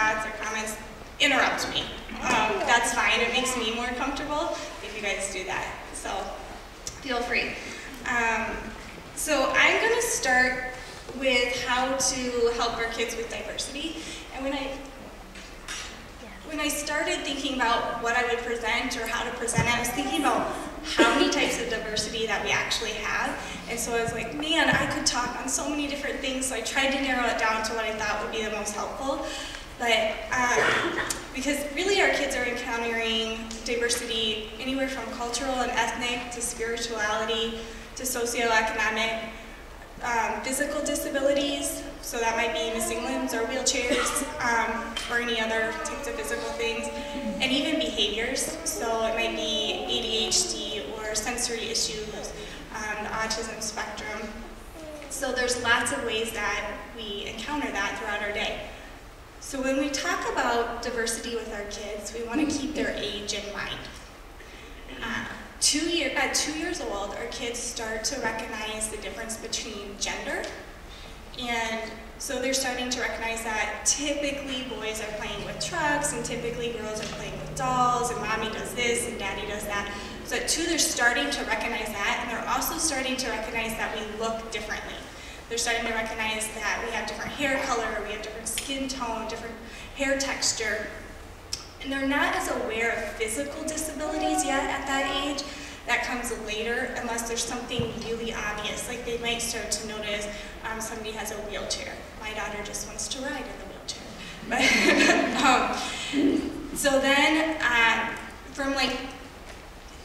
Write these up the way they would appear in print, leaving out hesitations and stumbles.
thoughts or comments, interrupt me. That's fine. It makes me more comfortable if you guys do that. So feel free. So I'm going to start with how to help our kids with diversity. And when I started thinking about what I would present or how to present it, I was thinking about how many types of diversity that we actually have. And so I was like, man, I could talk on so many different things. So I tried to narrow it down to what I thought would be the most helpful. But because really our kids are encountering diversity anywhere from cultural and ethnic to spirituality to socioeconomic, physical disabilities, so that might be missing limbs or wheelchairs, or any other types of physical things, and even behaviors, so it might be ADHD or sensory issues, the autism spectrum. So there's lots of ways that we encounter that throughout our day. So when we talk about diversity with our kids, we want to keep their age in mind. At 2 years old, our kids start to recognize the difference between gender, and so they're starting to recognize that typically boys are playing with trucks, and typically girls are playing with dolls, and mommy does this, and daddy does that. So at 2, they're starting to recognize that, and they're also starting to recognize that we look differently. They're starting to recognize that we have different hair color, we have different skin tone, different hair texture. And they're not as aware of physical disabilities yet at that age. That comes later unless there's something really obvious. Like they might start to notice somebody has a wheelchair. My daughter just wants to ride in the wheelchair. So then from like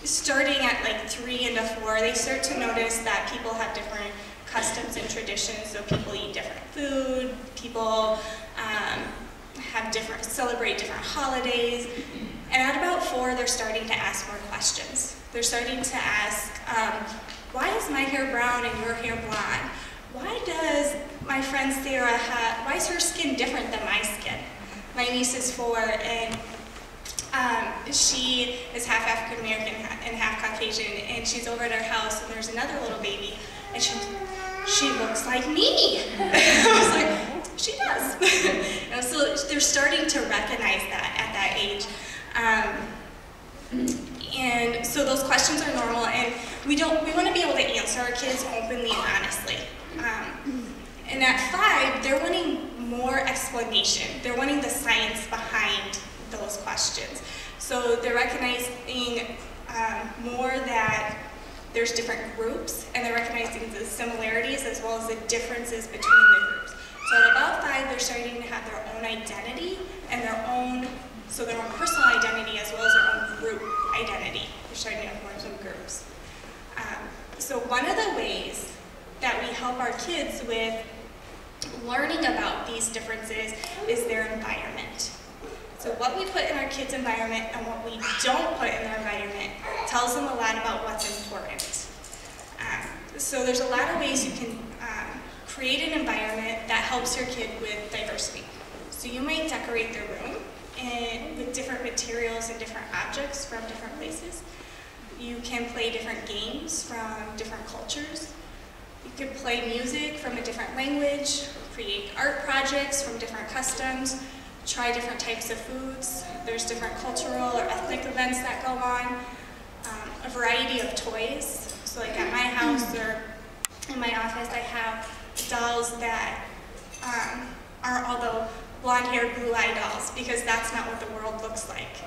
starting at like 3 into 4, they start to notice that people have different customs and traditions. So people eat different food, people celebrate different holidays. And at about 4, they're starting to ask more questions. They're starting to ask, why is my hair brown and your hair blonde? Why does my friend Sarah why is her skin different than my skin? My niece is 4, and she is half African American and half Caucasian, and she's over at our house, and there's another little baby, and she looks like me. I was like, she does. And so they're starting to recognize that at that age. And so those questions are normal, and we want to be able to answer our kids openly and honestly. And at 5, they're wanting more explanation. They're wanting the science behind those questions. So they're recognizing more that there's different groups, and they're recognizing the similarities as well as the differences between the groups. So at about 5, they're starting to have their own identity and their own personal identity as well as their own group identity. They're starting to form some groups. So one of the ways that we help our kids with learning about these differences is their environment. So what we put in our kids' environment and what we don't put in their environment tells them a lot about what's important. So there's a lot of ways you can create an environment that helps your kid with diversity. So you might decorate their room with different materials and different objects from different places. You can play different games from different cultures. You could play music from a different language, create art projects from different customs, try different types of foods. There's different cultural or ethnic events that go on. A variety of toys. So like at my house or in my office, I have dolls that are all the blonde-haired, blue-eyed dolls, because that's not what the world looks like.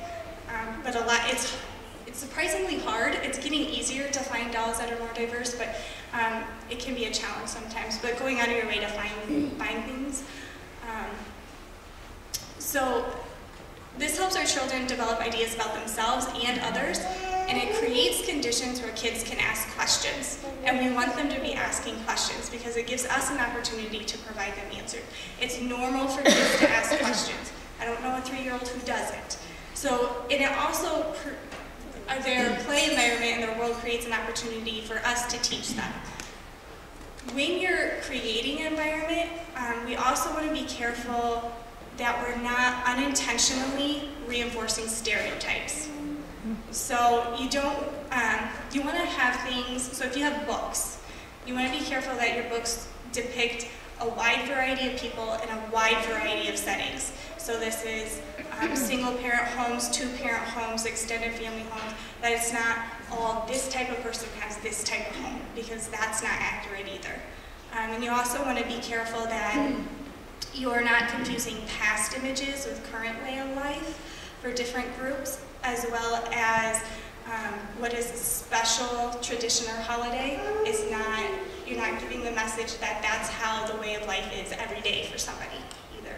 But it's surprisingly hard. It's getting easier to find dolls that are more diverse, but it can be a challenge sometimes. But going out of your way to find things. So this helps our children develop ideas about themselves and others, and it creates conditions where kids can ask questions. And we want them to be asking questions because it gives us an opportunity to provide them answers. It's normal for kids to ask questions. I don't know a 3-year-old who doesn't. So, and it also, their play environment and their world creates an opportunity for us to teach them. When you're creating an environment, we also want to be careful that we're not unintentionally reinforcing stereotypes. So you want to have things, so if you have books, you want to be careful that your books depict a wide variety of people in a wide variety of settings. So this is single parent homes, 2-parent homes, extended family homes, that it's not all this type of person has this type of home, because that's not accurate either. And you also want to be careful that you're not confusing past images with current way of life for different groups, as well as what is a special tradition or holiday is not, you're not giving the message that that's how the way of life is every day for somebody either.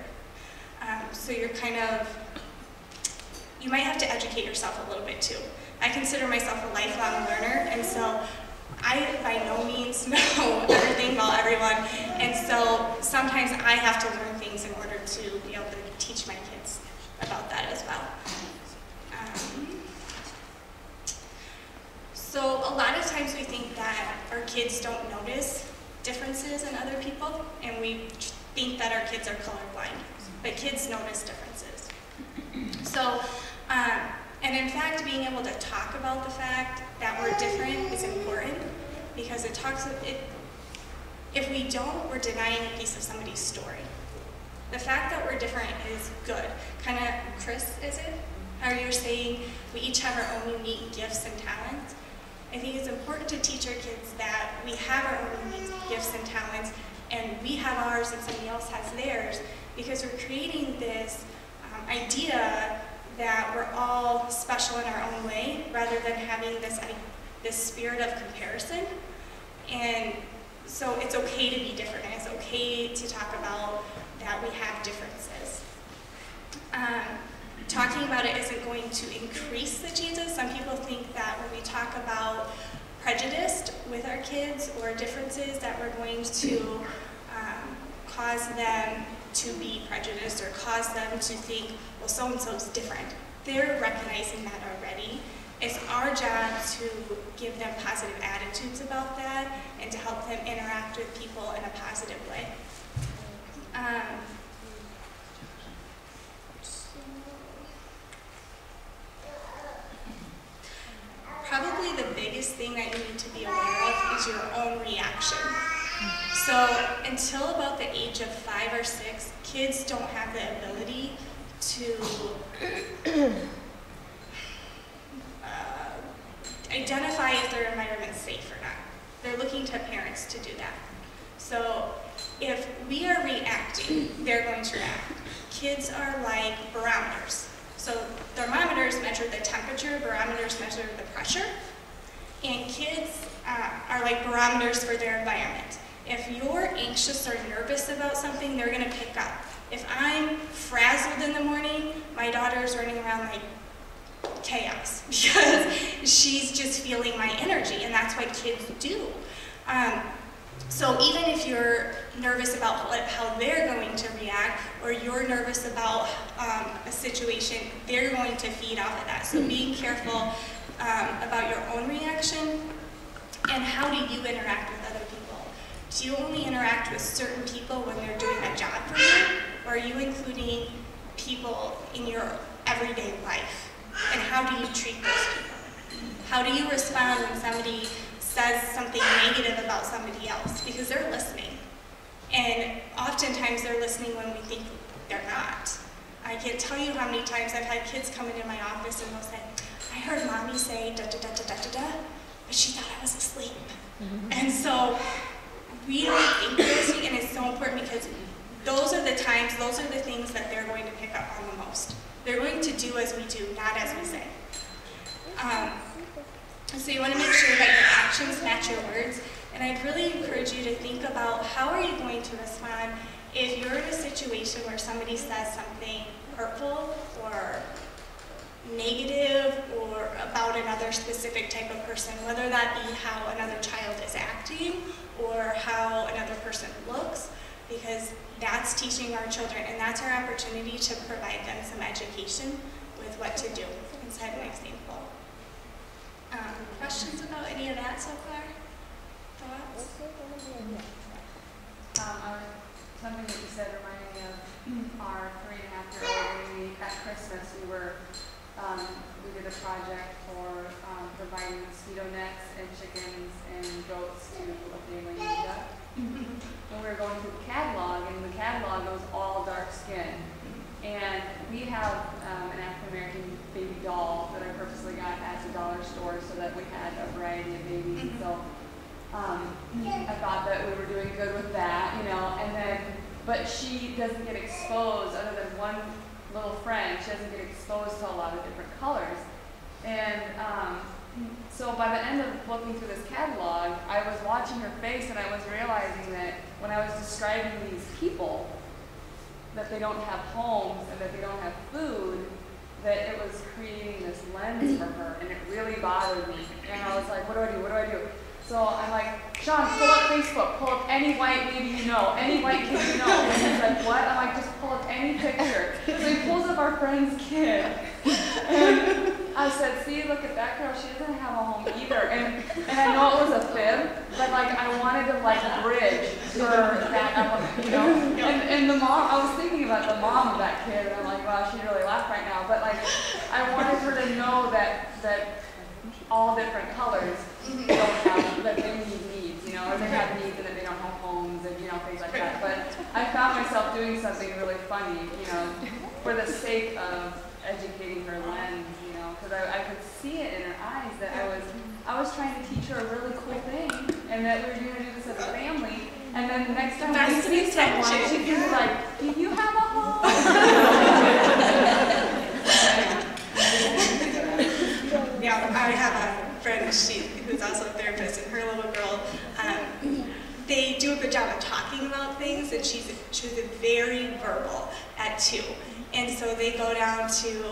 So you're kind of, you might have to educate yourself a little bit too. I consider myself a lifelong learner, and so I by no means know everything about everyone, and so sometimes I have to learn things in order to be able to teach my kids about that as well. So a lot of times we think that our kids don't notice differences in other people, and we think that our kids are colorblind, but kids notice differences. So, and in fact, being able to talk about the fact that we're different is important, because it talks, if we don't, we're denying a piece of somebody's story. The fact that we're different is good. Kind of, Chris, is it? How you're saying we each have our own unique gifts and talents. I think it's important to teach our kids that we have our own unique gifts and talents, and we have ours and somebody else has theirs, because we're creating this idea that we're all special in our own way, rather than having this spirit of comparison. And so it's okay to be different, and it's okay to talk about that we have differences. Talking about it isn't going to increase the chances. Some people think that when we talk about prejudice with our kids or differences, that we're going to cause them to be prejudiced or cause them to think, well, so-and-so's different. They're recognizing that already. It's our job to give them positive attitudes about that and to help them interact with people in a positive way. Probably the biggest thing that you need to be aware of is your own reaction. So until about the age of 5 or 6, kids don't have the ability to identify if their environment's safe or not. They're looking to parents to do that. So if we are reacting, they're going to react. Kids are like barometers. So thermometers measure the temperature, barometers measure the pressure, and kids are like barometers for their environment. If you're anxious or nervous about something, they're going to pick up. If I'm frazzled in the morning, my daughter's running around like chaos because she's just feeling my energy, and that's what kids do. So even if you're nervous about how they're going to react, or you're nervous about a situation, they're going to feed off of that. So being careful about your own reaction, and how do you interact with other people? Do you only interact with certain people when they're doing a job for you, or are you including people in your everyday life? And how do you treat those people? How do you respond when somebody says something negative about somebody else? Because they're listening. And oftentimes they're listening when we think they're not. I can't tell you how many times I've had kids come into my office and they'll say, I heard mommy say da da da da da da da, but she thought I was asleep. And so we don't think those things, and it's so important because those are the times, those are the things that they're going to pick up on the most. They're going to do as we do, not as we say. So you want to make sure that your actions match your words. And I'd really encourage you to think about how are you going to respond if you're in a situation where somebody says something hurtful or negative or about another specific type of person, whether that be how another child is acting or how another person looks, because that's teaching our children, and that's our opportunity to provide them some education with what to do and set an example. Questions about any of that so far? Thoughts? Something that you said reminded me of our 3.5-year-old baby. At Christmas, we did a project for providing mosquito nets and chickens and goats to a family in India. And we were going through the catalog, and the catalog was all dark skin. And I thought that we were doing good with that, you know, and then, but she doesn't get exposed, other than one little friend, she doesn't get exposed to a lot of different colors. And so by the end of looking through this catalog, I was watching her face and I was realizing that when I was describing these people, that they don't have homes and that they don't have food, that it was creating this lens for her, and it really bothered me. And I was like, what do I do? What do I do? So I'm like, Sean, pull up Facebook, pull up any white baby you know, any white kid you know. And he's like, what? I'm like, just pull up any picture. So he pulls up our friend's kid. And I said, see, look at that girl, she doesn't have a home either. And I know it was a fib, but like I wanted to like bridge for that element, you know? And the mom, I was thinking about the mom of that kid, and I'm like, wow, she'd really laugh right now. But like, I wanted her to know that all different colors don't have, that they need needs, you know, or they have needs and that they don't have homes and, you know, things like that. But I found myself doing something really funny, you know, for the sake of educating her lens, you know, because I could see it in her eyes that I was trying to teach her a really cool thing, and that we were going to do this as a family, and then the next time we see someone, she'd be like, do you have a home? Yeah, I have a friend who's also a therapist, and her little girl, they do a good job of talking about things, and she was very verbal at 2. And so they go down to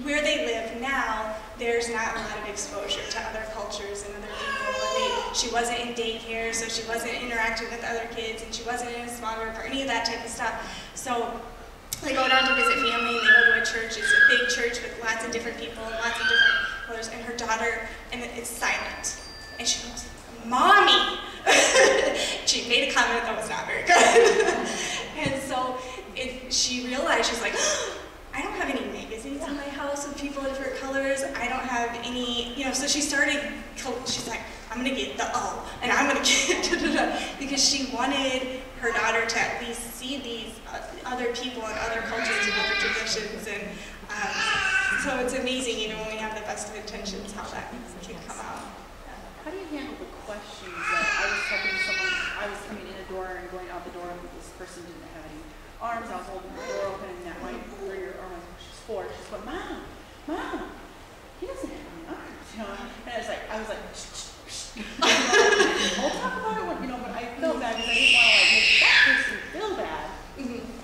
where they live now. There's not a lot of exposure to other cultures and other people. She wasn't in daycare, so she wasn't interacting with other kids, and she wasn't in a small group or any of that type of stuff. So they go down to visit family, and they go to a church. It's a big church with lots of different people and lots of different colors. And her daughter, and it's silent. And she goes, "Mommy!" She made a comment that was not very good. And so she realized, she's like, I don't have any magazines in my house of people of different colors. I don't have any, you know, so she started, she's like, I'm going to get the O, and I'm going to get da-da-da, because she wanted her daughter to at least see these other people and other cultures and other traditions. And so it's amazing, even when we have the best of intentions, how that can come out. How do you handle the questions that I was helping someone, I was coming in a door and going out the door, and this person didn't have any arms, I was holding the door open, and that white 3-year-old, or she's 4, she's going, Mom, he doesn't have any arms, you know, and I was like, shh. We'll talk about it when, you know, but I felt bad because I didn't want to like make that person feel bad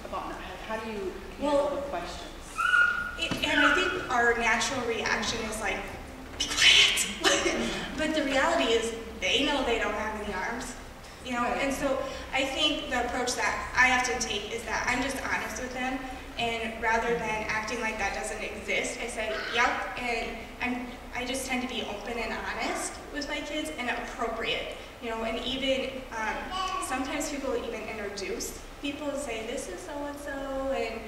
about not having, how do you handle the questions? And I think our natural reaction is like, be quiet. But the reality is, they know they don't have any arms, you know. And so I think the approach that I have to take is that I'm just honest with them, and rather than acting like that doesn't exist, I say, yep, and I just tend to be open and honest with my kids and appropriate, you know. And even sometimes people even introduce people and say, this is so and so, and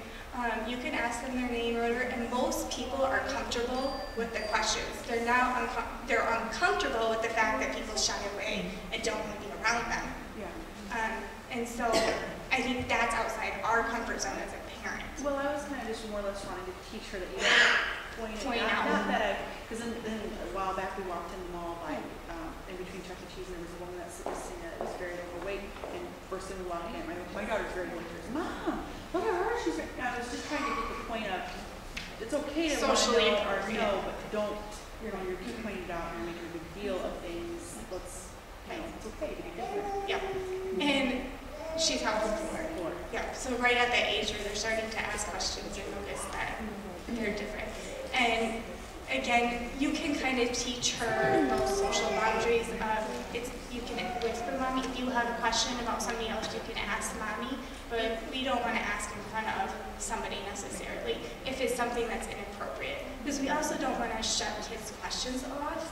you can ask them their name or whatever, and most people are comfortable with the questions. They're uncomfortable with the fact that people shy away and don't want to be around them. Yeah. And so I think that's outside our comfort zone as a parent. Well, I was kind of just more or less wanting to teach her that you know, point out. Not that because then a while back we walked in the mall by in between Chuck E. Cheese, and there was a woman that was sitting there that was very overweight, and first thing we walked in, my daughter's very overweight. Mom, look at her. She's. I was just trying to get the point of it's okay to socially want to know or know, but don't. You know, you're pointing it out and you're making a big deal of things. Let's. You know, it's okay to be different. Yeah. And she's helpful for it. Yeah. So right at that age where they're starting to ask questions and notice that they're different. And again, you can kind of teach her those social boundaries of you can whisper, Mommy. If you have a question about something else, you can ask Mommy. But we don't want to ask in front of somebody necessarily if it's something that's inappropriate. Because we also don't want to shut kids' questions off,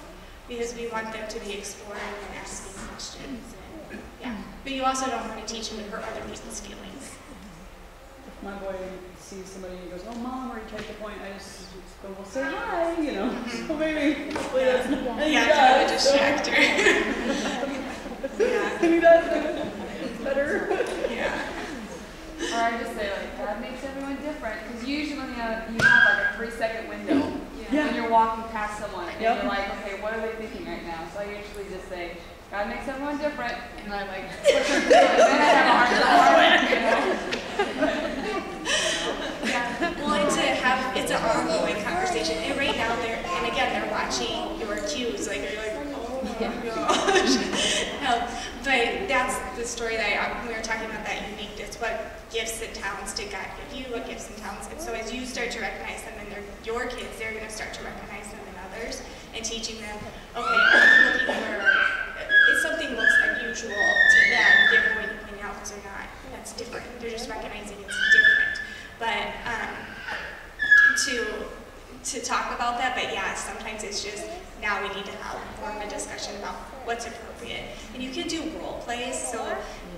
because we want them to be exploring and asking questions. And, yeah. But you also don't want to teach them to hurt other people's feelings. If my boy sees somebody and he goes, "Oh, Mom," or he tries to point, I just go, "Well, say hi," you know. So maybe hopefully that's not. Yeah, to distract her. Yeah. And he does. It's better. Yeah. Or I just say, like, that makes everyone different. Because usually when you have like a 3-second window, when you're walking past someone, and you're like, okay, what are they thinking right now? So So I usually just say, God makes everyone different, and I'm like, push them through it. Then I have a hard time, Yeah, well, it's an ongoing conversation, and right now they're watching your cues, like they're like, oh my gosh. But that's the story that we were talking about, that uniqueness. What gifts and talents did God give you? What gifts and talents? And so as you start to recognize them in your kids, they're going to start to recognize them in others, and teaching them, okay, I'm looking for, if something looks unusual to them, they're going to point out because they're not. That's different. They're just recognizing it's different. But to talk about that, but yeah, sometimes it's just, now we need to have more of a discussion about what's appropriate. And you can do role plays, so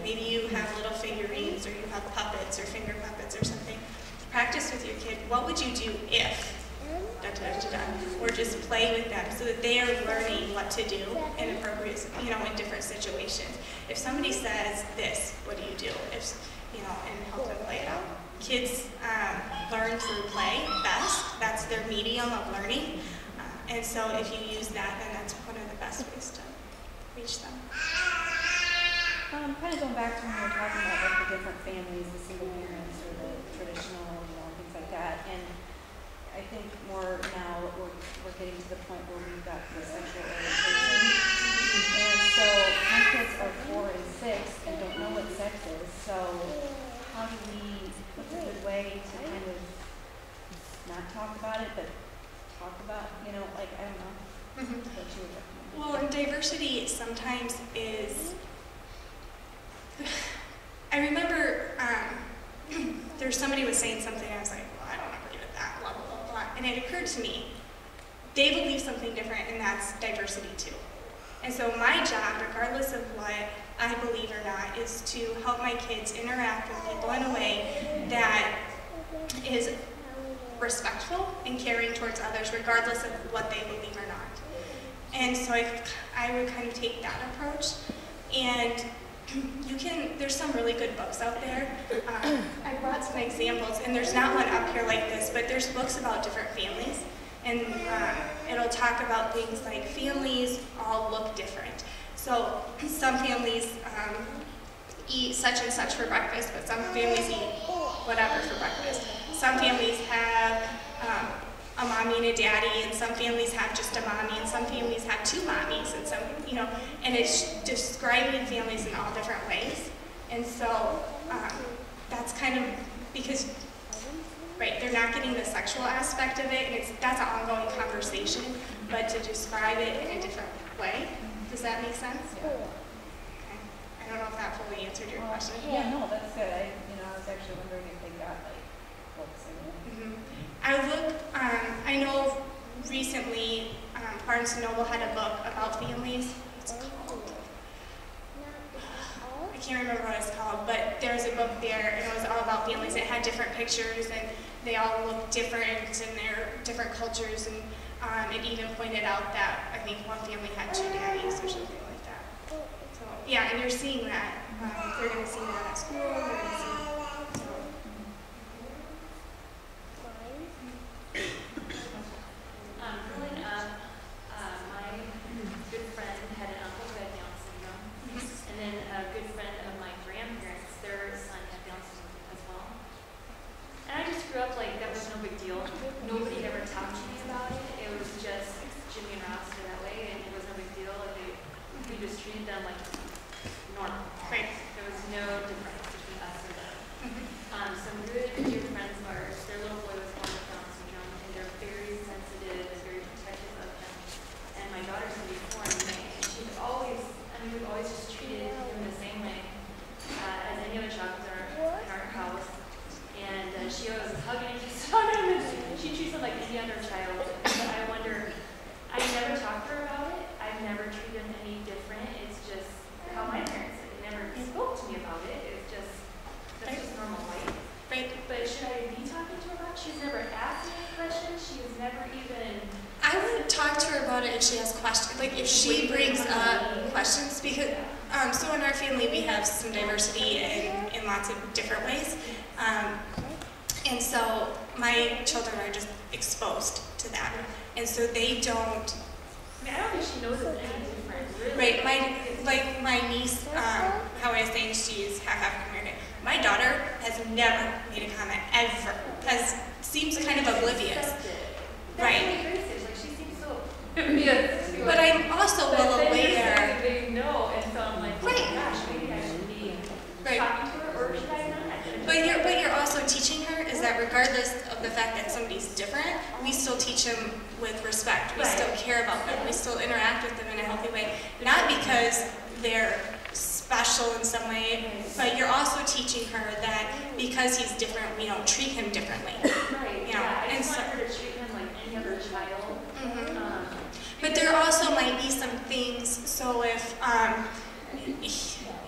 maybe you have little figurines, or you have puppets or finger puppets or something. Practice with your kid, what would you do if, or just play with them so that they are learning what to do in appropriate, in different situations. If somebody says this, what do you do? And help them play it out. Kids learn through play best. That's their medium of learning. And so if you use that, then that's one of the best ways to reach them. Kind of going back to when we were talking about like the different families, the single parents or the traditional, things like that. And I think more now we're getting to the point where we've got the sexual orientation. And so my kids are 4 and 6 and don't know what sex is. So how do what's a good way to kind of not talk about it, but talk about, I don't know, what you would recommend? Well, and diversity sometimes is, I remember there's somebody was saying something, I was like, well, I don't agree with that, blah, blah, blah, blah. And it occurred to me, they believe something different, and that's diversity too. And so my job, regardless of what I believe or not, is to help my kids interact with people in a way that is respectful and caring towards others, regardless of what they believe or not. And so I would kind of take that approach. And there's some really good books out there. I brought some examples, and there's not one up here like this, but there's books about different families. And it'll talk about things like families all look different. So some families eat such and such for breakfast, but some families eat whatever for breakfast. Some families have a mommy and a daddy, and some families have just a mommy, and some families have 2 mommies, and some, and it's describing families in all different ways. And so that's kind of because, right, they're not getting the sexual aspect of it, and that's an ongoing conversation, but to describe it in a different way. Does that make sense? Yeah. Okay. I don't know if that fully answered your question. Yeah, no, that's good. I was actually wondering if they got books. I know recently Barnes & Noble had a book about families. What's it called? I can't remember what it's called, but there was a book there, and it was all about families. It had different pictures, and they all looked different in their different cultures, and it even pointed out that I think one family had 2 daddies or something like that. So yeah, and you're seeing that. They're going to see that at school. They're going to see. Growing up, my good friend had an uncle who had Down syndrome, and then a good friend of my grandparents, their son had Down syndrome as well. And I just grew up like that was no big deal. Nobody ever talked to me about it. It was just Jimmy and Ross were that way, and it was no big deal. We just treated them like normal. Right. There was no difference between us and them. Some good dear friends of ours, their little boy was born with Down syndrome, and they're very sensitive and very protective of him. And my daughter's going to be 4 in May, and we've always just treated him the same way as any other child in our house. And she always was hugging and kissing on him, and she treats him like any other child. But I wonder, I never talked to her about it. I've never treated him any different. It's just how my parents did. They never spoke to me about it. It's just, that's just normal life. Right. But should I be talking to her about it? She's never asked me any questions. She has never even... I would talk to her about it if she has questions. Like if she brings up questions, because so in our family we have some diversity in lots of different ways, and so my children are just exposed to that, and so they don't. I mean, I don't think she knows it's any different. like my niece, how I was saying she's half African American. My daughter has never made a comment ever. Seems kind of oblivious. Right. That's really crazy. Like she seems so. Yeah. But I'm also well aware. They know, and so I'm like, oh Right. my gosh, maybe I should be Right. talking to her, or should I not? But you're also teaching her is that regardless of the fact that somebody's different, we still teach them with respect. We still care about them. We still interact with them in a healthy way. Not because they're special in some way, but you're also teaching her that because he's different, we don't treat him differently. Right. You know, Yeah. I and just so, want her to treat him like any other child. but there also might be some things. So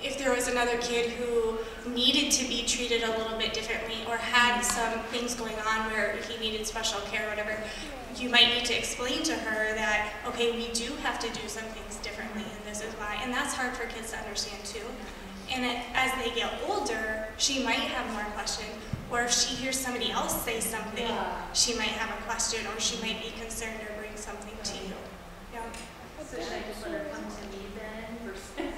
if there was another kid who needed to be treated a little bit differently or had some things going on where he needed special care or whatever, you might need to explain to her that, okay, we do have to do some things differently and this is why. And that's hard for kids to understand too. And as they get older, she might have more questions. Or if she hears somebody else say something, she might have a question or she might be concerned or bring something to you. Yeah. So should I just let her come to me then versus?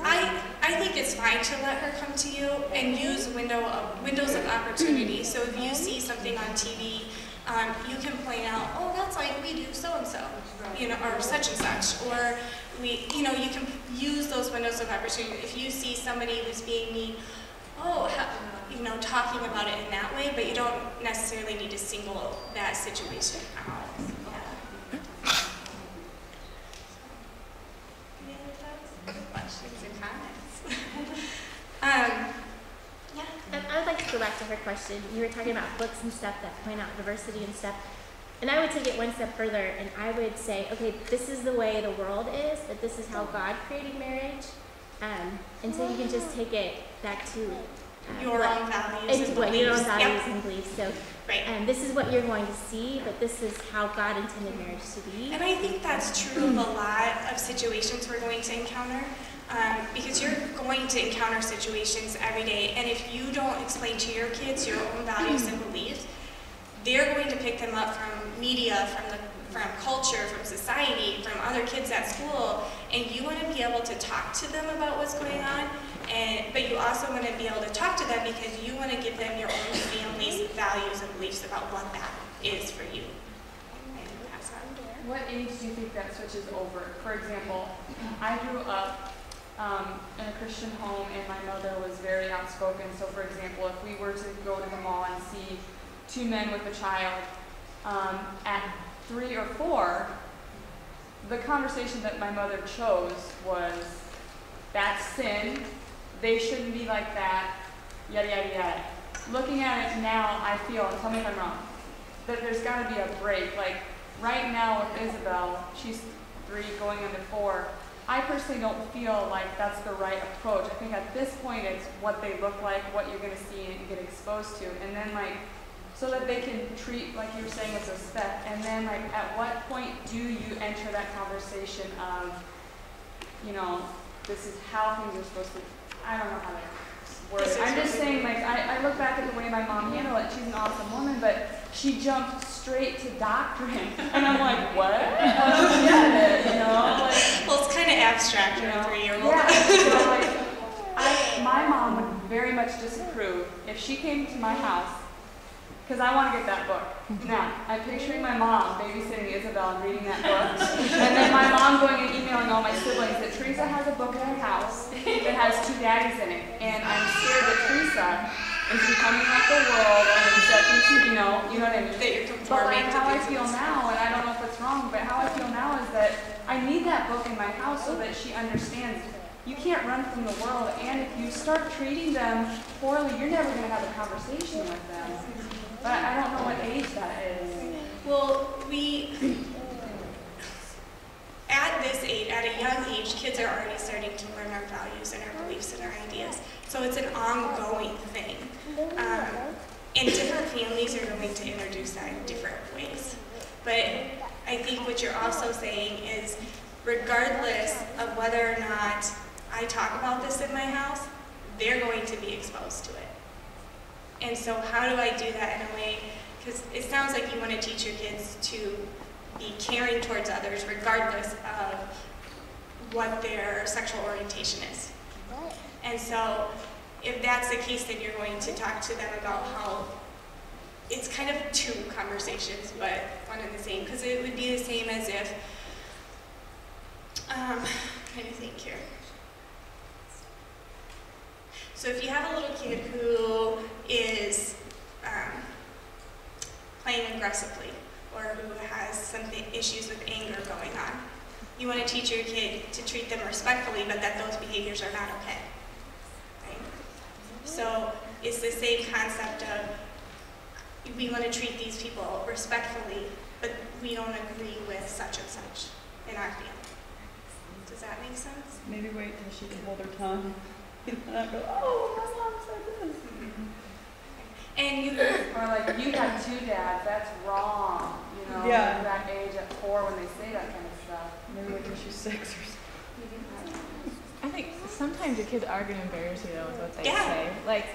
I think it's fine to let her come to you and use windows of opportunity. So if you see something on TV, you can point out, oh, that's like we do so and so, or such and such, or you can use those windows of opportunity. If you see somebody who's being mean, talking about it in that way, but you don't necessarily need to single that situation out. Questions or comments? I would like to go back to her question. You were talking about books and stuff that point out diversity and stuff. And I would take it one step further and I would say, okay, this is the way the world is, but this is how God created marriage. And so you can just take it back to your own values and beliefs. Your own values and beliefs. So right. This is what you're going to see, but this is how God intended marriage to be. And I think that's true of a lot of situations we're going to encounter. Because you're going to encounter situations every day, and if you don't explain to your kids your own values and beliefs, they're going to pick them up from media, from culture, from society, from other kids at school, and you want to be able to talk to them about what's going on, but you also want to be able to talk to them because you want to give them your own family's values and beliefs about what that is for you. What age do you think that switches over? For example, I grew up in a Christian home and my mother was very outspoken. So for example, if we were to go to the mall and see two men with a child at 3 or 4, the conversation that my mother chose was, that's sin, they shouldn't be like that, yada, yada, yada. Looking at it now, I feel, and tell me if I'm wrong, that there's got to be a break. Like right now with Isabel, she's 3 going into 4, I personally don't feel like that's the right approach. I think at this point it's what they look like, what you're going to see and get exposed to, and then so that they can treat, like you were saying, with respect. And then at what point do you enter that conversation of, this is how things are supposed to, I don't know how to word it. I'm just saying, I look back at the way my mom handled it. She's an awesome woman, but she jumped straight to doctrine. And I'm like, what? I don't get it, Well, it's kind of abstract for a 3-year-old. Yeah, so my mom would very much disapprove if she came to my house, because I want to get that book. Now, I'm picturing my mom babysitting Isabel and reading that book, and then my mom going and emailing all my siblings that Teresa has a book in her house that has 2 daddies in it, and I'm scared that Teresa is becoming like the world and accepting, you know what I mean? That you're But conforming to how I things. feel now, and I don't know if it's wrong, but how I feel now is that I need that book in my house so that she understands you can't run from the world, and if you start treating them poorly, you're never going to have a conversation with them. But I don't know what age that is. Well, at this age, at a young age, kids are already starting to learn our values and our beliefs and our ideas. So it's an ongoing thing. And different families are going to introduce that in different ways. But I think what you're also saying is, regardless of whether or not I talk about this in my house, they're going to be exposed to it. And so how do I do that in a way, because it sounds like you want to teach your kids to be caring towards others regardless of what their sexual orientation is. And so if that's the case, then you're going to talk to them about how it's kind of two conversations, but one and the same, because it would be the same as if, I'm trying to think here. So if you have a little kid who is playing aggressively, or who has issues with anger going on, you want to teach your kid to treat them respectfully, but that those behaviors are not okay. Right? So it's the same concept of we want to treat these people respectfully, but we don't agree with such and such in our family. Does that make sense? Maybe wait till she can hold her tongue and not go, oh, my mom said this. And you, Or like, you have two dads, that's wrong, you know, Yeah. at that age at 4 when they say that kind of stuff. Maybe wait till she's 6 or something. I think sometimes your kids are going to embarrass you though with what they Yeah. say. Like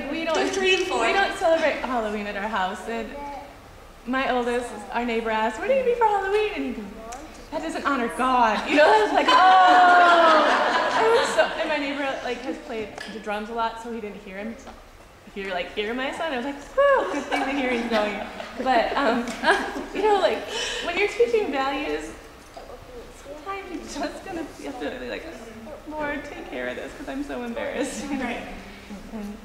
we don't They're 3 and 4. we don't celebrate Halloween at our house. And my oldest, our neighbor asked, "What are you going to be for Halloween?" And he goes, "That doesn't honor God." You know, I was like, oh. And my neighbor like has played the drums a lot, so he didn't hear him. So if you're like, "Hear my son," I was like, "Whew, good thing the hearing's going." But you know, like when you're teaching values, sometimes you're just gonna have to be like, "Lord, take care of this," because I'm so embarrassed. Right. And,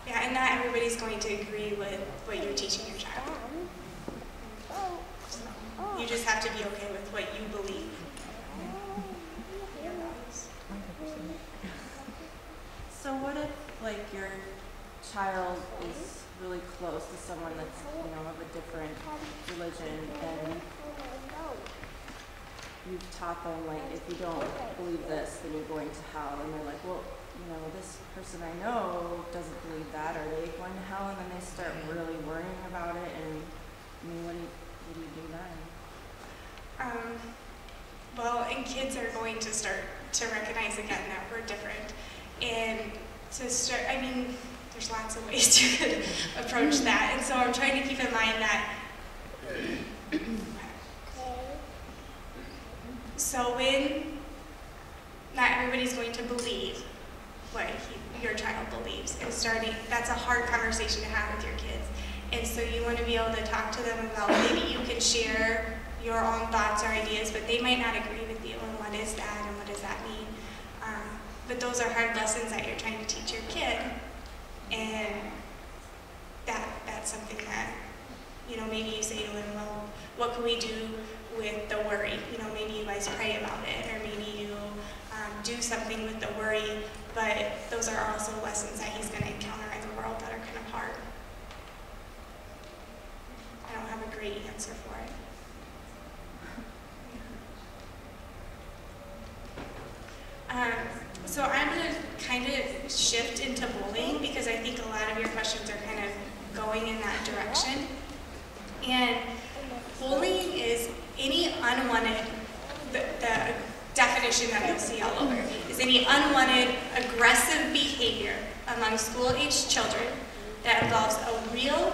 Yeah, and not everybody's going to agree with what you're teaching your child. You just have to be okay with what you believe. So what if, like, your child is really close to someone that's, you know, of a different religion, and you've taught them, like, if you don't believe this, then you're going to hell, and they're like, well, you know, this person I know doesn't believe that, are they going to hell? And then they start really worrying about it, and, I mean, what do you do then? Well, and kids are going to start to recognize again that we're different. And to start, I mean, there's lots of ways you could approach that. And so I'm trying to keep in mind that, so when not everybody's going to believe what your child believes, and that's a hard conversation to have with your kids. And so you want to be able to talk to them about, maybe you can share your own thoughts or ideas, but they might not agree with you, and what is that, and what does that mean? But those are hard lessons that you're trying to teach your kid, and that's something that, you know, maybe you say to them, well, what can we do with the worry? You know, maybe you guys pray about it, or maybe you do something with the worry, but those are also lessons that he's going to encounter in the world that are kind of hard. I don't have a great answer for it. So I'm going to kind of shift into bullying, because I think a lot of your questions are kind of going in that direction. And bullying is any unwanted, the definition that you'll see all over, is any unwanted aggressive behavior among school-aged children that involves a real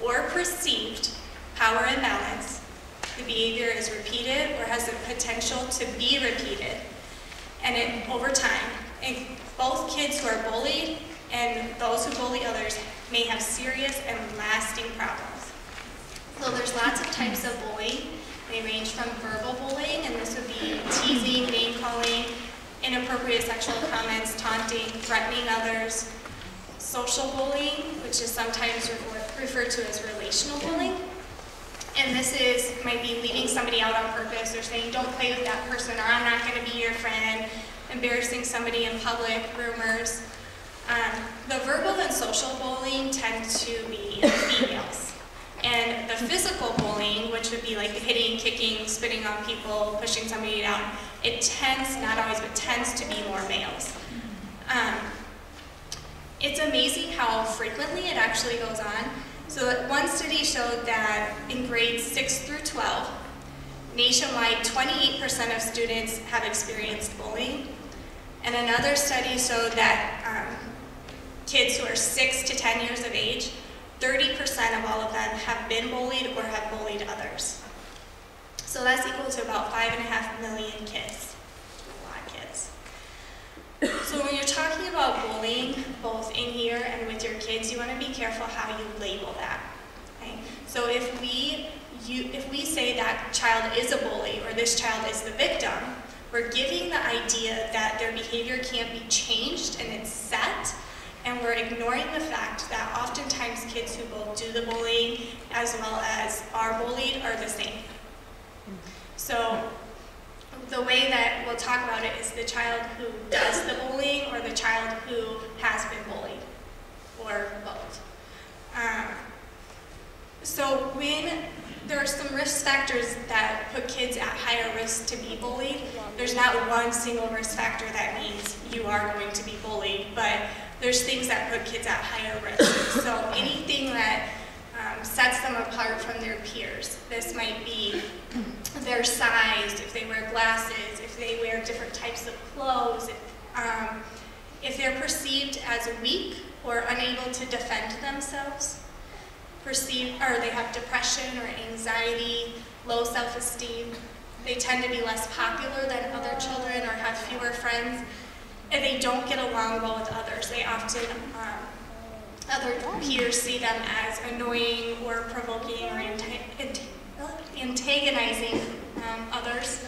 or perceived power imbalance. The behavior is repeated or has the potential to be repeated, and over time. And both kids who are bullied and those who bully others may have serious and lasting problems. So there's lots of types of bullying. They range from verbal bullying, and this would be teasing, name-calling, inappropriate sexual comments, taunting, threatening others. Social bullying, which is sometimes referred to as relational bullying. And this might be leaving somebody out on purpose, or saying, don't play with that person, or I'm not going to be your friend, embarrassing somebody in public, rumors. The verbal and social bullying tend to be females. And the physical bullying, which would be like the hitting, kicking, spitting on people, pushing somebody down, it tends, not always, but tends to be more males. It's amazing how frequently it actually goes on. So one study showed that in grades 6 through 12, nationwide, 28% of students have experienced bullying. And another study showed that kids who are 6 to 10 years of age, 30% of all of them have been bullied or have bullied others. So that's equal to about 5.5 million kids. A lot of kids. So when you're talking about bullying, both in here and with your kids, you want to be careful how you label that. Okay? So if we say that child is a bully or this child is the victim, we're giving the idea that their behavior can't be changed and it's set, and we're ignoring the fact that oftentimes kids who both do the bullying as well as are bullied are the same. So the way that we'll talk about it is the child who does the bullying or the child who has been bullied, or both. So when there are some risk factors that put kids at higher risk to be bullied, there's not one single risk factor that means you are going to be bullied, but there's things that put kids at higher risk. So anything that sets them apart from their peers. This might be their size, if they wear glasses, if they wear different types of clothes, if they're perceived as weak or unable to defend themselves, or they have depression or anxiety, low self-esteem. They tend to be less popular than other children or have fewer friends, and they don't get along well with others. They often, other peers see them as annoying or provoking or antagonizing others.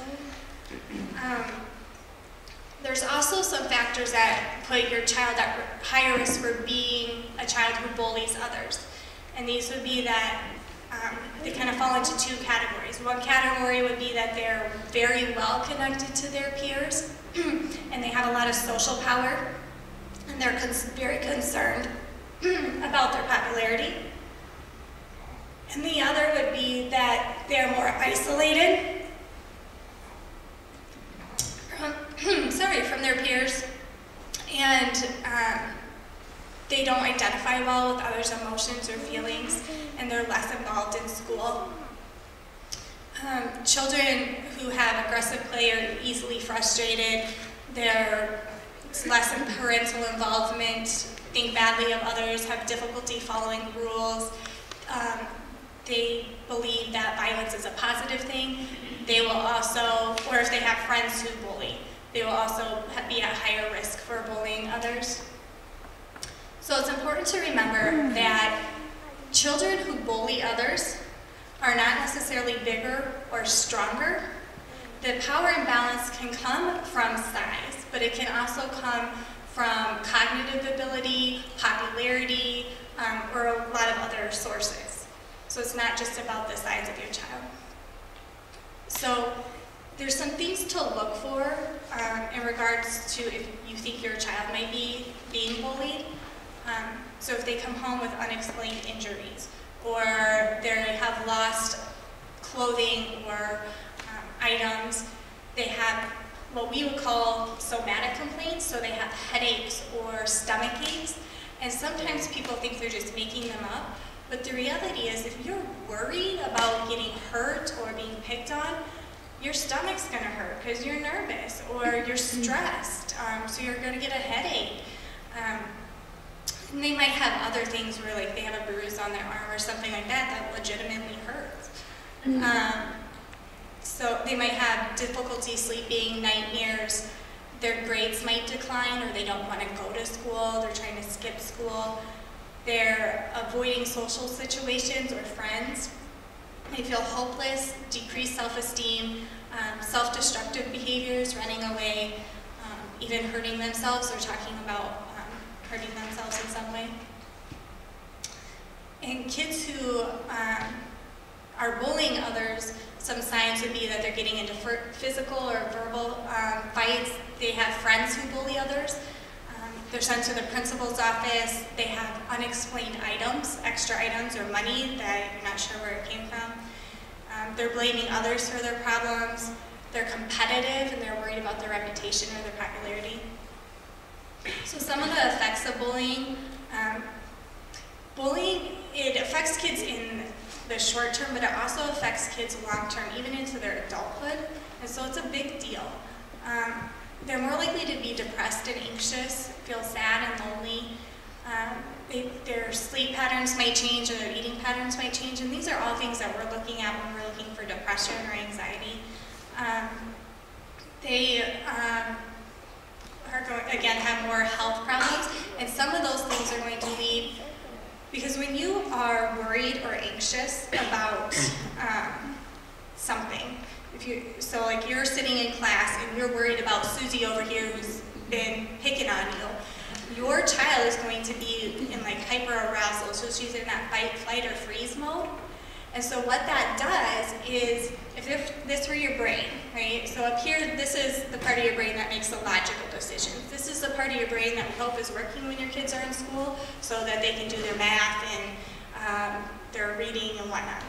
There's also some factors that put your child at higher risk for being a child who bullies others. And these would be that they kind of fall into two categories. One category would be that they're very well connected to their peers and they have a lot of social power and they're very concerned about their popularity. And the other would be that they're more isolated from their peers, and they don't identify well with others' emotions or feelings, and they're less involved in school. Children who have aggressive play are easily frustrated, they're less in parental involvement, think badly of others, have difficulty following rules. They believe that violence is a positive thing. They will also, or if they have friends who bully, they will also be at higher risk for bullying others. So it's important to remember that children who bully others are not necessarily bigger or stronger. The power imbalance can come from size, but it can also come from cognitive ability, popularity, or a lot of other sources. So it's not just about the size of your child. So there's some things to look for in regards to if you think your child might be being bullied. So if they come home with unexplained injuries, or they have lost clothing or items, they have what we would call somatic complaints, so they have headaches or stomach aches, and sometimes people think they're just making them up, but the reality is if you're worried about getting hurt or being picked on, your stomach's going to hurt because you're nervous or you're stressed, so you're going to get a headache. And they might have other things where like they have a bruise on their arm or something like that that legitimately hurts. So they might have difficulty sleeping, nightmares, their grades might decline or they don't want to go to school, they're trying to skip school, they're avoiding social situations or friends, they feel hopeless, decreased self-esteem, self-destructive behaviors, running away, even hurting themselves or talking about hurting themselves in some way. And kids who are bullying others, some signs would be that they're getting into physical or verbal fights. They have friends who bully others. They're sent to the principal's office. They have unexplained items, extra items or money that you're not sure where it came from. They're blaming others for their problems. They're competitive and they're worried about their reputation or their popularity. So some of the effects of bullying. Bullying, it affects kids in the short term, but it also affects kids long term, even into their adulthood. And so it's a big deal. They're more likely to be depressed and anxious, feel sad and lonely. Their sleep patterns might change or their eating patterns might change, and these are all things that we're looking at when we're looking for depression or anxiety. They are going, again, have more health problems, and some of those things are going to lead, because when you are worried or anxious about something, so like you're sitting in class and you're worried about Susie over here who's been picking on you, your child is going to be in like hyperarousal, so she's in that fight, flight, or freeze mode. And so what that does is, if this were your brain, right? So up here, this is the part of your brain that makes the logical decisions. This is the part of your brain that we hope is working when your kids are in school so that they can do their math and their reading and whatnot.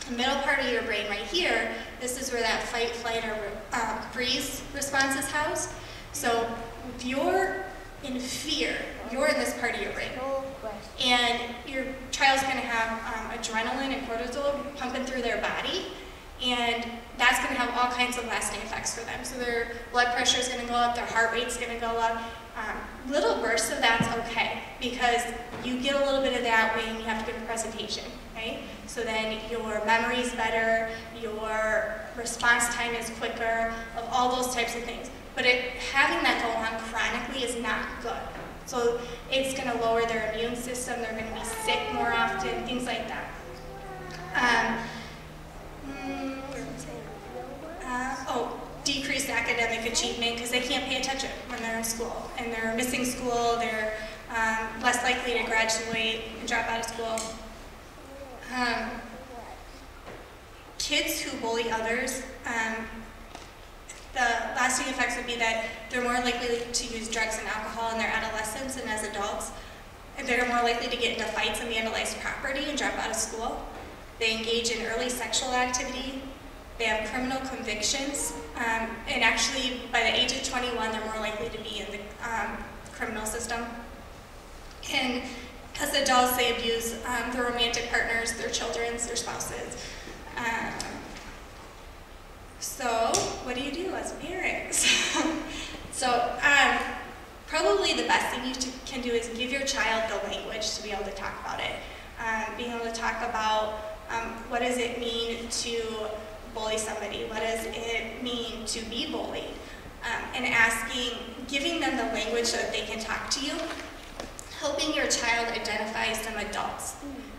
The middle part of your brain right here, this is where that fight, flight, or freeze response is housed. So if you're in fear, you're in this part of your brain. And your child's going to have adrenaline and cortisol pumping through their body, and that's going to have all kinds of lasting effects for them. So their blood pressure is going to go up, their heart rate's going to go up. Little bursts of that's okay, because you get a little bit of that when you have to give a presentation, right? So then your memory's better, your response time is quicker, of all those types of things. But having that go on chronically is not good. So it's going to lower their immune system, they're going to be sick more often, things like that. Decreased academic achievement, because they can't pay attention when they're in school, and they're missing school, they're less likely to graduate and drop out of school. Kids who bully others, the lasting effects would be that they're more likely to use drugs and alcohol in their adolescence and as adults. They're more likely to get into fights and vandalize property and drop out of school. They engage in early sexual activity. They have criminal convictions. And actually, by the age of 21, they're more likely to be in the criminal system. And as adults, they abuse their romantic partners, their children, their spouses. So what do you do as parents? So probably the best thing you can do is give your child the language to be able to talk about it. Being able to talk about what does it mean to bully somebody? What does it mean to be bullied? And giving them the language so that they can talk to you. Helping your child identify some adults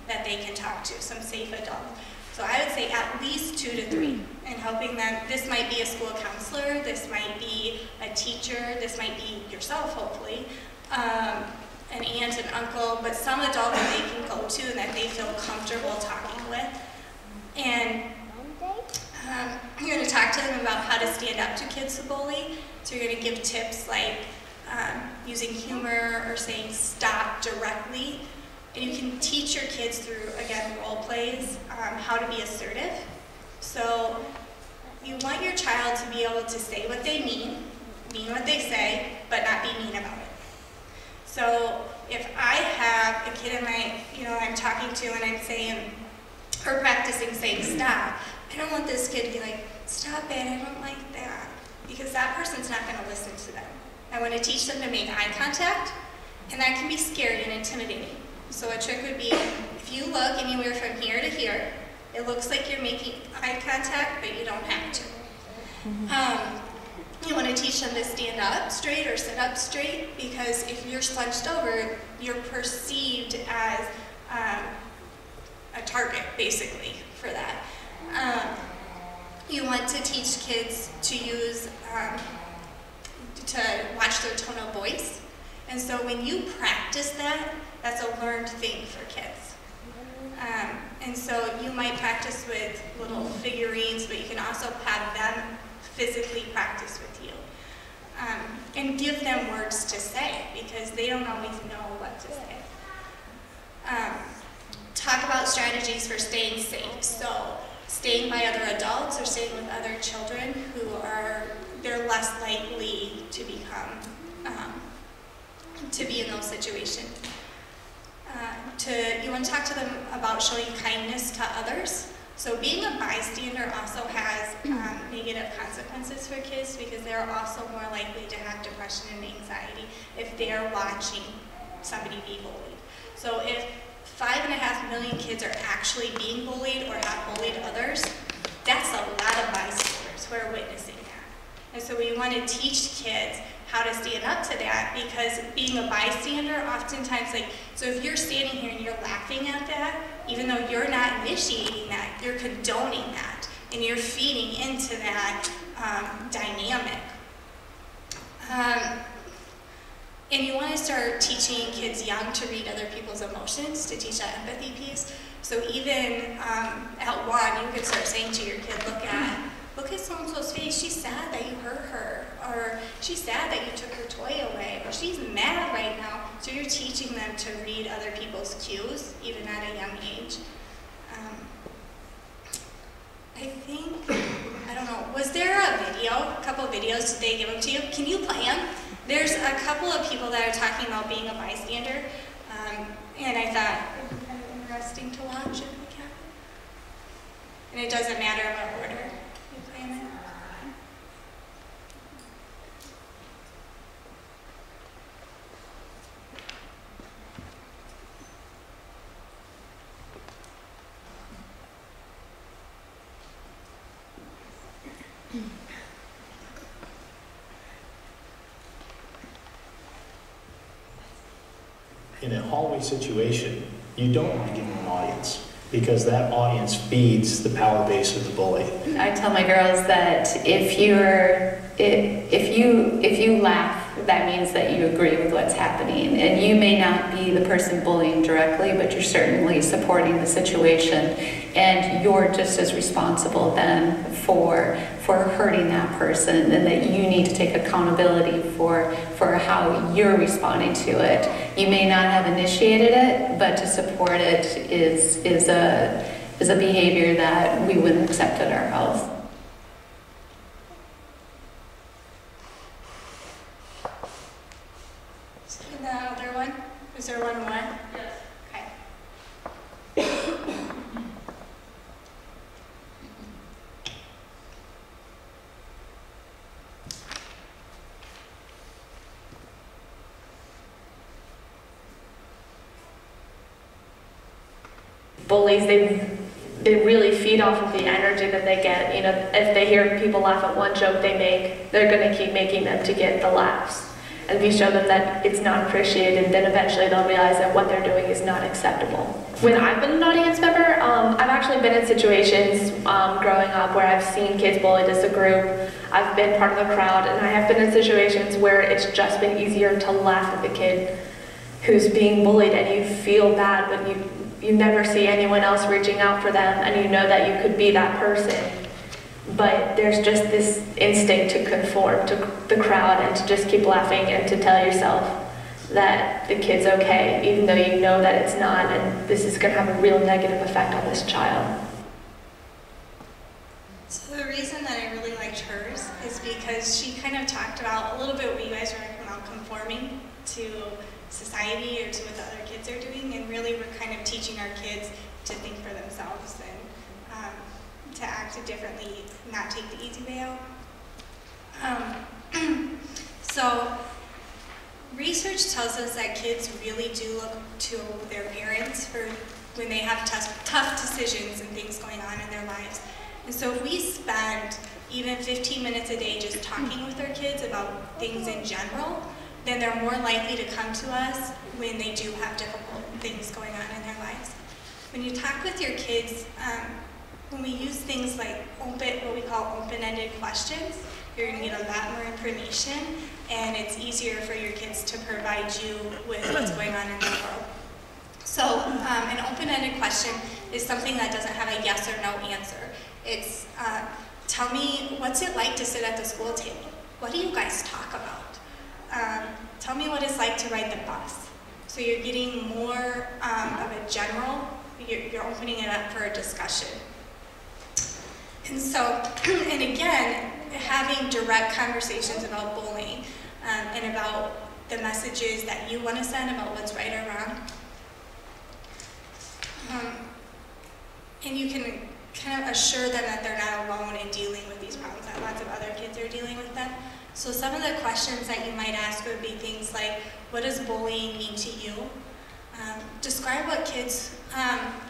that they can talk to, some safe adults. So I would say at least 2 to 3, and helping them. This might be a school counselor, this might be a teacher, this might be yourself, hopefully, an aunt, an uncle, but some adult that they can go to and that they feel comfortable talking with. And you're going to talk to them about how to stand up to kids who bully. So you're going to give tips like using humor or saying stop directly. And you can teach your kids through, again, role plays, how to be assertive. So you want your child to be able to say what they mean what they say, but not be mean about it. So if I have a kid I'm talking to and I'm saying, or practicing saying stop, I don't want this kid to be like, stop it, I don't like that, because that person's not going to listen to them. I want to teach them to make eye contact, and that can be scary and intimidating. So a trick would be, if you look anywhere from here to here, it looks like you're making eye contact, but you don't have to. You want to teach them to stand up straight or sit up straight, because if you're slunched over, you're perceived as a target, basically, for that. You want to teach kids to use, to watch their tone of voice. And so when you practice that, that's a learned thing for kids. And so you might practice with little figurines, but you can also have them physically practice with you. And give them words to say, because they don't always know what to say. Talk about strategies for staying safe. So staying by other adults or staying with other children who they're less likely to become, to be in those situations. You want to talk to them about showing kindness to others. So being a bystander also has negative consequences for kids, because they're also more likely to have depression and anxiety if they're watching somebody be bullied. So if 5.5 million kids are actually being bullied or have bullied others, that's a lot of bystanders who are witnessing that. And so we want to teach kids how to stand up to that, because being a bystander, oftentimes, like, so if you're standing here and you're laughing at that, even though you're not initiating that, you're condoning that, and you're feeding into that dynamic. And you want to start teaching kids young to read other people's emotions, to teach that empathy piece. So even at 1, you could start saying to your kid, look at so-and-so's face, she's sad that you hurt her, or she's sad that you took her toy away, or she's mad right now. So you're teaching them to read other people's cues, even at a young age. I think, I don't know, was there a couple of videos, did they give them to you? Can you play them? There's a couple of people that are talking about being a bystander, and I thought it would be kind of interesting to watch if we can. And it doesn't matter what order you play them in. In a hallway situation, you don't want to give them an audience, because that audience feeds the power base of the bully. I tell my girls that if you laugh, that means that you agree with what's happening, and you may not be the person bullying directly, but you're certainly supporting the situation, and you're just as responsible then for hurting that person, and that you need to take accountability for how you're responding to it. You may not have initiated it, but to support it is a behavior that we wouldn't accept at our house. And the other one? Is there one more? Yes. Okay. Bullies, they really feed off of the energy that they get. You know, if they hear people laugh at one joke they make, they're going to keep making them to get the laughs. And if you show them that it's not appreciated, then eventually they'll realize that what they're doing is not acceptable. When I've been an audience member, I've actually been in situations growing up where I've seen kids bullied as a group. I've been part of the crowd, and I have been in situations where it's just been easier to laugh at the kid who's being bullied, and you feel bad, but you never see anyone else reaching out for them, and you know that you could be that person. But there's just this instinct to conform to the crowd and to just keep laughing and to tell yourself that the kid's okay, even though you know that it's not, and this is going to have a real negative effect on this child. So the reason that I really liked hers is because she kind of talked about a little bit what you guys were talking about, conforming to society or to what the other kids are doing, and really we're kind of teaching our kids to think for themselves and to act differently, not take the easy way out. So research tells us that kids really do look to their parents for when they have tough decisions and things going on in their lives. And so if we spend even 15 minutes a day just talking with our kids about things in general, then they're more likely to come to us when they do have difficult things going on in their lives. When you talk with your kids, when we use things like what we call open-ended questions, you're going to get a lot more information, and it's easier for your kids to provide you with what's going on in their world. So an open-ended question is something that doesn't have a yes or no answer. It's, tell me, what's it like to sit at the school table? What do you guys talk about? Tell me what it's like to ride the bus. So you're getting more of a general, you're opening it up for a discussion. And so, and again, having direct conversations about bullying and about the messages that you want to send about what's right or wrong. And you can kind of assure them that they're not alone in dealing with these problems, that lots of other kids are dealing with them. So some of the questions that you might ask would be things like, what does bullying mean to you? Describe what kids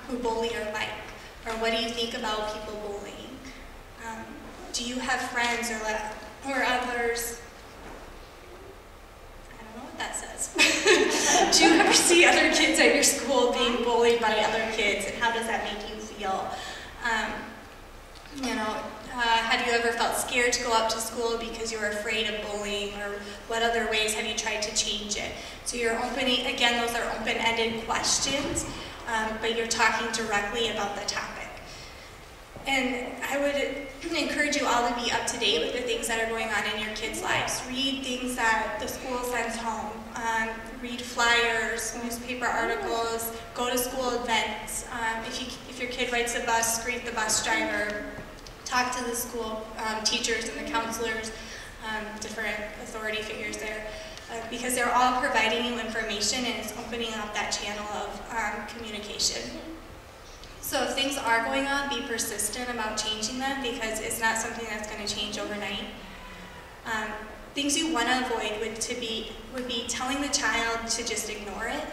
who bully are like, or what do you think about people bullying? do you have friends or others? I don't know what that says. Do you ever see other kids at your school being bullied by other kids, and how does that make you feel? Have you ever felt scared to go up to school because you were afraid of bullying, or what other ways have you tried to change it? So you're opening, again, those are open-ended questions, but you're talking directly about the topic. And I would encourage you all to be up to date with the things that are going on in your kids' lives. Read things that the school sends home. Read flyers, newspaper articles, go to school events. If your kid rides the bus, greet the bus driver. Talk to the school teachers and the counselors, different authority figures there, because they're all providing you information, and it's opening up that channel of communication. So if things are going on, be persistent about changing them, because it's not something that's going to change overnight. Things you want to avoid would be telling the child to just ignore it,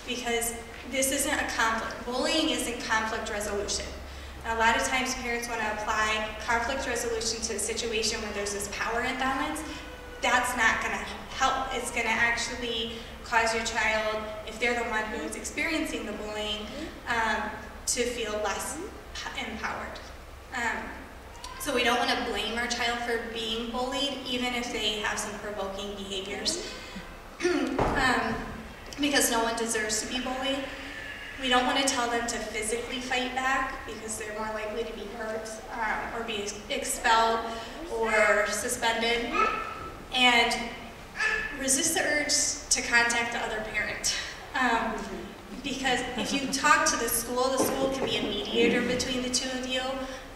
because this isn't a conflict. Bullying isn't conflict resolution. And a lot of times parents want to apply conflict resolution to a situation where there's this power imbalance. That's not going to help. It's going to actually cause your child, if they're the one who's experiencing the bullying, to feel less empowered. So we don't want to blame our child for being bullied, even if they have some provoking behaviors, because no one deserves to be bullied. We don't want to tell them to physically fight back, because they're more likely to be hurt or be expelled or suspended. And resist the urge to contact the other parent. Because if you talk to the school can be a mediator between the two of you,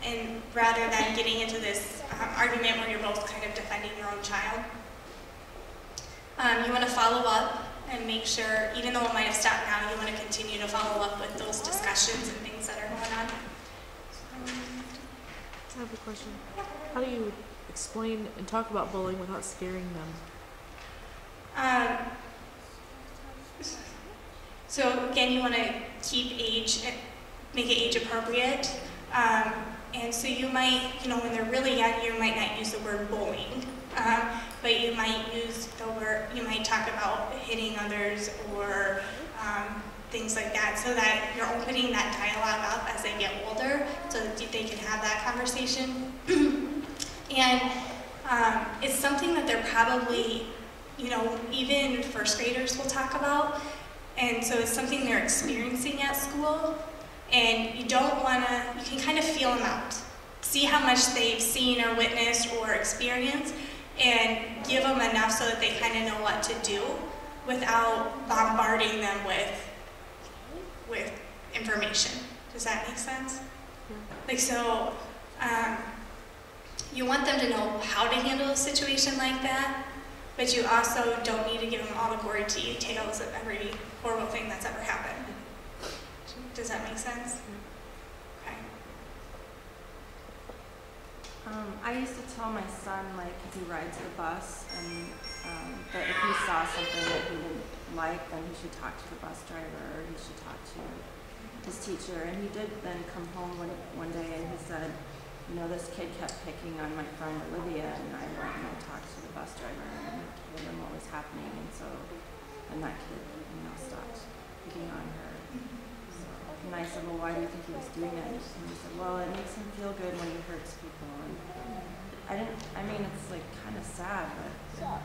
and rather than getting into this argument where you're both kind of defending your own child. You want to follow up and make sure, even though it might have stopped now, you want to continue to follow up with those discussions and things that are going on. I have a question. How do you explain and talk about bullying without scaring them? So again, you want to make it age appropriate. And so you might, when they're really young, you might not use the word bullying, but you might use the word, you might talk about hitting others or things like that, so that you're opening that dialogue up as they get older, so that they can have that conversation. And it's something that they're probably, even first graders will talk about. And so it's something they're experiencing at school, and you can kind of feel them out. See how much they've seen or witnessed or experienced, and give them enough so that they kind of know what to do without bombarding them with information. Does that make sense? You want them to know how to handle a situation like that, but you also don't need to give them all the gory details of every horrible thing that's ever happened. Does that make sense? Okay. I used to tell my son, if he rides the bus, and that if he saw something that he didn't like, then he should talk to the bus driver, or he should talk to his teacher. And he did then come home one day and he said, this kid kept picking on my friend Olivia, and I went and I talked to the bus driver and told him what was happening, and that kid, stopped picking on her. So, and I said, well, why do you think he was doing it? And he said, well, it makes him feel good when he hurts people. And it's kind of sad, but.